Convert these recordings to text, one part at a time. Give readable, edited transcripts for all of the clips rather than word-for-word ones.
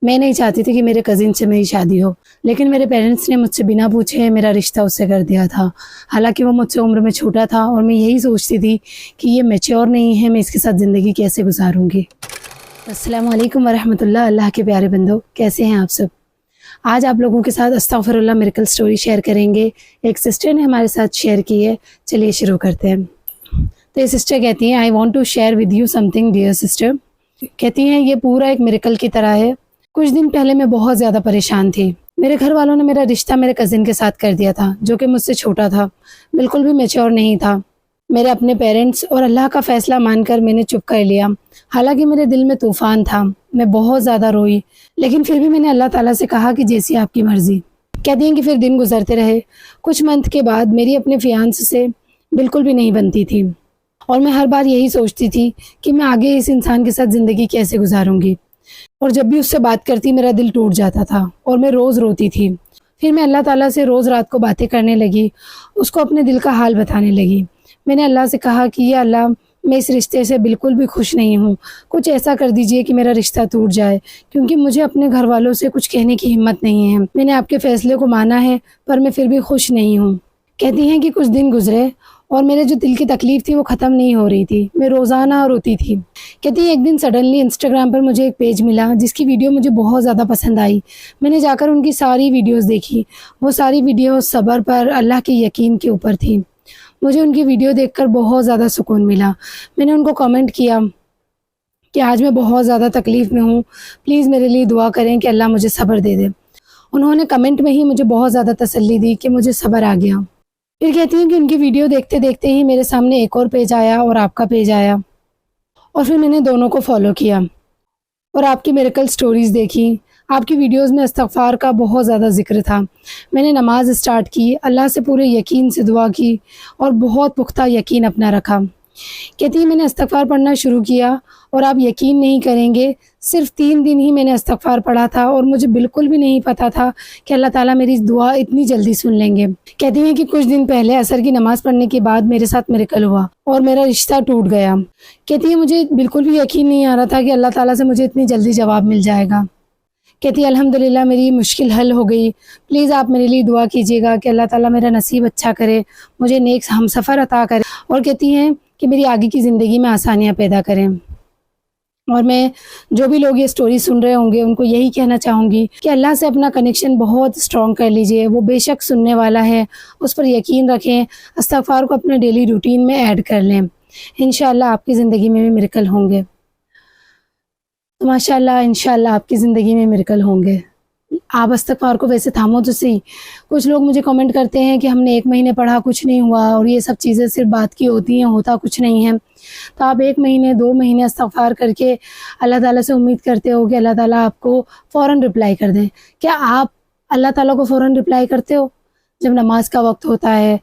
میں نہیں چاہتی تھی کہ میرے کزن سے میری شادی ہو، لیکن میرے پیرنٹس نے مجھ سے بنا پوچھے میرا رشتہ اس سے کر دیا تھا، حالانکہ وہ مجھ سے عمر میں چھوٹا تھا اور میں یہی سوچتی تھی کہ یہ میچور نہیں ہے، میں اس کے ساتھ زندگی کیسے گزاروں گی۔ السلام علیکم ورحمۃ اللہ۔ اللہ کے پیارے بندو، کیسے ہیں آپ سب؟ آج آپ لوگوں کے ساتھ استغفر اللہ میریکل سٹوری شیئر کریں گے۔ ایک سسٹر نے ہمارے ساتھ شیئر کی ہے، چلیے شروع کرتے ہیں۔ تو یہ سسٹر کہتی ہیں، I want to share with you something dear sister. کہتی ہیں یہ پورا ایک میریکل کی طرح ہے۔ کچھ دن پہلے میں بہت زیادہ پریشان تھی۔ میرے گھر والوں نے میرا رشتہ میرے کزن کے ساتھ کر دیا تھا، جو کہ مجھ سے چھوٹا تھا، بالکل بھی میچور نہیں تھا۔ میرے اپنے پیرنٹس اور اللہ کا فیصلہ مان کر میں نے چپ کر لیا، حالانکہ میرے دل میں طوفان تھا، میں بہت زیادہ روئی، لیکن پھر بھی میں نے اللہ تعالیٰ سے کہا کہ جیسی آپ کی مرضی۔ کہتی ہیں کہ پھر دن گزرتے رہے۔ کچھ منتھ کے بعد میری اپنے فیانس سے بالکل بھی نہیں بنتی تھی، اور میں ہر بار یہی سوچتی تھی کہ میں آگے اس انسان کے ساتھ زندگی کیسے گزاروں گی، اور جب بھی اس سے بات کرتی میرا دل ٹوٹ جاتا تھا اور میں روز روتی تھی۔ پھر میں اللہ تعالیٰ سے روز رات کو باتیں کرنے لگی، اس کو اپنے دل کا حال بتانے لگی۔ میں نے اللہ سے کہا کہ یا اللہ، میں اس رشتے سے بالکل بھی خوش نہیں ہوں، کچھ ایسا کر دیجئے کہ میرا رشتہ ٹوٹ جائے، کیونکہ مجھے اپنے گھر والوں سے کچھ کہنے کی ہمت نہیں ہے۔ میں نے آپ کے فیصلے کو مانا ہے، پر میں پھر بھی خوش نہیں ہوں۔ کہتی ہیں کہ کچھ دن گزرے اور میرے جو دل کی تکلیف تھی وہ ختم نہیں ہو رہی تھی، میں روزانہ روتی تھی۔ کہتی ہیں ایک دن سڈنلی انسٹاگرام پر مجھے ایک پیج ملا جس کی ویڈیو مجھے بہت زیادہ پسند آئی۔ میں نے جا کر ان کی ساری ویڈیوز دیکھی۔ وہ ساری ویڈیوز صبر پر، اللہ کے یقین کے اوپر تھی۔ مجھے ان کی ویڈیو دیکھ کر بہت زیادہ سکون ملا۔ میں نے ان کو کمنٹ کیا کہ آج میں بہت زیادہ تکلیف میں ہوں، پلیز میرے لیے دعا کریں کہ اللہ مجھے صبر دے دے۔ انہوں نے کمنٹ میں ہی مجھے بہت زیادہ تسلی دی کہ مجھے صبر آ گیا۔ پھر کہتی ہیں کہ ان کی ویڈیو دیکھتے دیکھتے ہی میرے سامنے ایک اور پیج آیا اور آپ کا پیج آیا، اور پھر میں نے دونوں کو فالو کیا اور آپ کی میریکل سٹوریز دیکھی۔ آپ کی ویڈیوز میں استغفار کا بہت زیادہ ذکر تھا۔ میں نے نماز اسٹارٹ کی، اللہ سے پورے یقین سے دعا کی اور بہت پختہ یقین اپنا رکھا۔ کہتی ہے میں نے استغفار پڑھنا شروع کیا اور آپ یقین نہیں کریں گے، صرف 3 دن ہی میں نے استغفار پڑھا تھا اور مجھے بالکل بھی نہیں پتا تھا کہ اللہ تعالیٰ میری دعا اتنی جلدی سن لیں گے۔ کہتی ہیں کہ کچھ دن پہلے عصر کی نماز پڑھنے کے بعد میرے ساتھ میریکل ہوا اور میرا رشتہ ٹوٹ گیا۔ کہتی ہے مجھے بالکل بھی یقین نہیں آ رہا تھا کہ اللہ تعالیٰ سے مجھے اتنی جلدی جواب مل جائے گا۔ کہتی ہے الحمدللہ میری مشکل حل ہو گئی، پلیز آپ میرے لیے دعا کیجیے گا کہ اللہ تعالیٰ میرا نصیب اچھا کرے، مجھے نیک ہم سفر عطا کرے، اور کہتی ہیں کہ میری آگے کی زندگی میں آسانیاں پیدا کریں۔ اور میں جو بھی لوگ یہ سٹوری سن رہے ہوں گے ان کو یہی کہنا چاہوں گی کہ اللہ سے اپنا کنیکشن بہت اسٹرانگ کر لیجئے، وہ بے شک سننے والا ہے، اس پر یقین رکھیں، استغفار کو اپنے ڈیلی روٹین میں ایڈ کر لیں، انشاءاللہ آپ کی زندگی میں بھی میریکل ہوں گے۔ تو ماشاءاللہ انشاءاللہ آپ کی زندگی میں میریکل ہوں گے۔ آپ استغفار کو ویسے تھامو تو صحیح۔ کچھ لوگ مجھے کمنٹ کرتے ہیں کہ ہم نے 1 مہینے پڑھا کچھ نہیں ہوا، اور یہ سب چیزیں صرف بات کی ہوتی ہیں، ہوتا کچھ نہیں ہے۔ تو آپ 1 مہینے 2 مہینے استغفار کر کے اللہ تعالیٰ سے امید کرتے ہو کہ اللہ تعالیٰ آپ کو فوراً رپلائی کر دیں۔ کیا آپ اللہ تعالیٰ کو فوراً رپلائی کرتے ہو؟ جب نماز کا وقت ہوتا ہے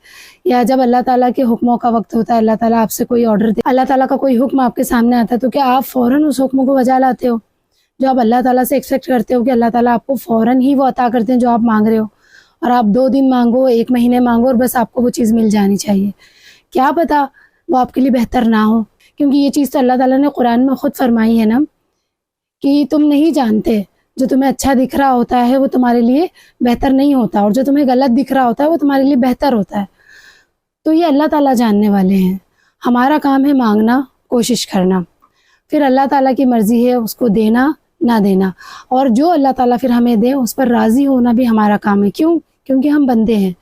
یا جب اللہ تعالیٰ کے حکموں کا وقت ہوتا ہے، اللہ تعالیٰ آپ سے کوئی آرڈر دے، اللہ تعالیٰ کا کوئی حکم آپ کے سامنے آتا ہے، تو کیا آپ فوراً اس حکم کو بجا لاتے ہو؟ جو آپ اللہ تعالیٰ سے ایکسپیکٹ کرتے ہو کہ اللہ تعالیٰ آپ کو فوراً ہی وہ عطا کرتے ہیں جو آپ مانگ رہے ہو، اور آپ 2 دن مانگو، 1 مہینے مانگو، اور بس آپ کو وہ چیز مل جانی چاہیے۔ کیا پتہ وہ آپ کے لیے بہتر نہ ہو، کیونکہ یہ چیز تو اللہ تعالیٰ نے قرآن میں خود فرمائی ہے نا کہ تم نہیں جانتے، جو تمہیں اچھا دکھ رہا ہوتا ہے وہ تمہارے لیے بہتر نہیں ہوتا، اور جو تمہیں غلط دکھ رہا ہوتا ہے وہ تمہارے لیے بہتر ہوتا ہے۔ تو یہ اللہ تعالیٰ جاننے والے ہیں، ہمارا کام ہے مانگنا، کوشش کرنا، پھر اللہ تعالیٰ کی مرضی ہے اس کو دینا نہ دینا، اور جو اللہ تعالیٰ پھر ہمیں دے اس پر راضی ہونا بھی ہمارا کام ہے۔ کیونکہ ہم بندے ہیں،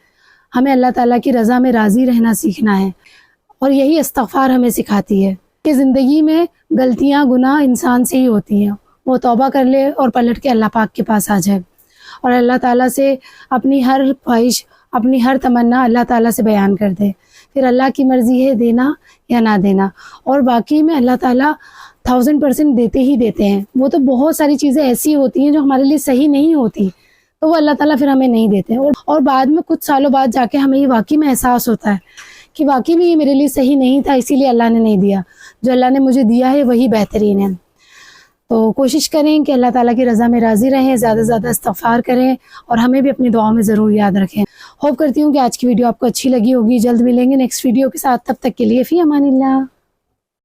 ہمیں اللہ تعالیٰ کی رضا میں راضی رہنا سیکھنا ہے، اور یہی استغفار ہمیں سکھاتی ہے کہ زندگی میں غلطیاں گناہ انسان سے ہی ہوتی ہیں، وہ توبہ کر لے اور پلٹ کے اللہ پاک کے پاس آ جائے، اور اللہ تعالیٰ سے اپنی ہر خواہش، اپنی ہر تمنا اللہ تعالیٰ سے بیان کر دے، پھر اللہ کی مرضی ہے دینا یا نہ دینا، اور باقی میں اللہ تعالیٰ 1000% دیتے ہی دیتے ہیں۔ وہ تو بہت ساری چیزیں ایسی ہوتی ہیں جو ہمارے لیے صحیح نہیں ہوتی، تو وہ اللہ تعالیٰ پھر ہمیں نہیں دیتے، اور بعد میں کچھ سالوں بعد جا کے ہمیں یہ واقعی میں احساس ہوتا ہے کہ واقعی میں یہ میرے لیے صحیح نہیں تھا، اسی لیے اللہ نے نہیں دیا، جو اللہ نے مجھے دیا ہے وہی بہترین ہے۔ تو کوشش کریں کہ اللہ تعالیٰ کی رضا میں راضی رہیں، زیادہ سے زیادہ استغفار کریں، اور ہمیں بھی اپنی دعاؤں میں ضرور یاد رکھیں۔ ہوپ کرتی ہوں کہ آج کی ویڈیو آپ کو اچھی لگی ہوگی۔ جلد ملیں گے نیکسٹ ویڈیو کے ساتھ، تب تک کے لیے فی امان اللہ۔